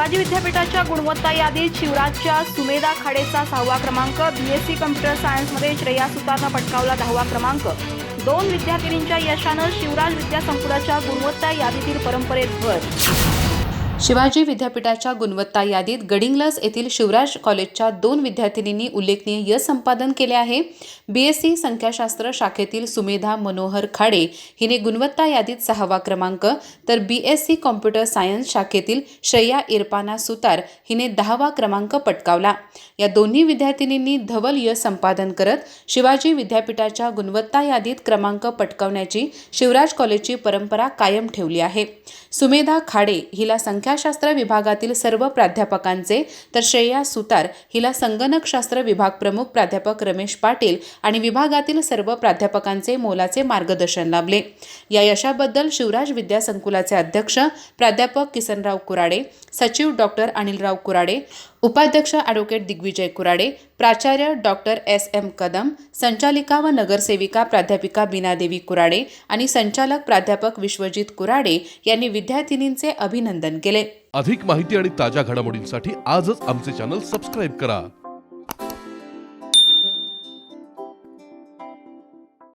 शिवाजी विद्यापीठाच्या गुणवत्ता यादीत शिवराजच्या सुमेधा खाडेचा 6वा क्रमांक, बीएससी कम्प्युटर सायन्समध्ये श्रेया सुतारनं पटकावला 10वा क्रमांक। 2 विद्यार्थिनींच्या यशानं शिवराज विद्यासंकुलाच्या गुणवत्ता यादीतील परंपरेत भर। शिवाजी विद्यापीठाच्या गुणवत्ता यादीत गडिंग्लज येथील शिवराज कॉलेजच्या 2 विद्यार्थिनींनी उल्लेखनीय यश संपादन केले आहे। बीएससी संख्याशास्त्र शाखेतील सुमेधा मनोहर खाडे हिने गुणवत्ता यादीत 6वा क्रमांक, तर बीएससी कॉम्प्युटर सायन्स शाखेतील श्रेया इरपाना सुतार हिने 10वा क्रमांक पटकावला। या दोन्ही विद्यार्थिनींनी धवल यश संपादन करत शिवाजी विद्यापीठाच्या गुणवत्ता यादीत क्रमांक पटकावण्याची शिवराज कॉलेजची परंपरा कायम ठेवली आहे। सुमेधा खाडे हिला संख्याशास्त्र विभागातील सर्व प्राध्यापकांचे, तर श्रेया सुतार हिला संगणकशास्त्र विभाग प्रमुख प्राध्यापक रमेश पाटील आणि विभागातील सर्व प्राध्यापकांचे मोलाचे मार्गदर्शन लाभले। या यशाबद्दल शिवराज विद्यासंकुलाचे अध्यक्ष प्राध्यापक किसनराव कुराडे, सचिव डॉक्टर अनिलराव कुराडे, उपाध्यक्ष ॲडव्होकेट दिग्विजय कुराडे, प्राचार्य डॉक्टर एस.एम. कदम, संचालिका व नगरसेविका प्राध्यापिका बीनादेवी कुराडे आणि संचालक प्राध्यापक विश्वजित कुराडे यांनी विद्यार्थिनींचे अभिनंदन केले। अधिक माहिती आणि ताज्या घडामोडींसाठी आजच आमचे चॅनल सबस्क्राइब करा।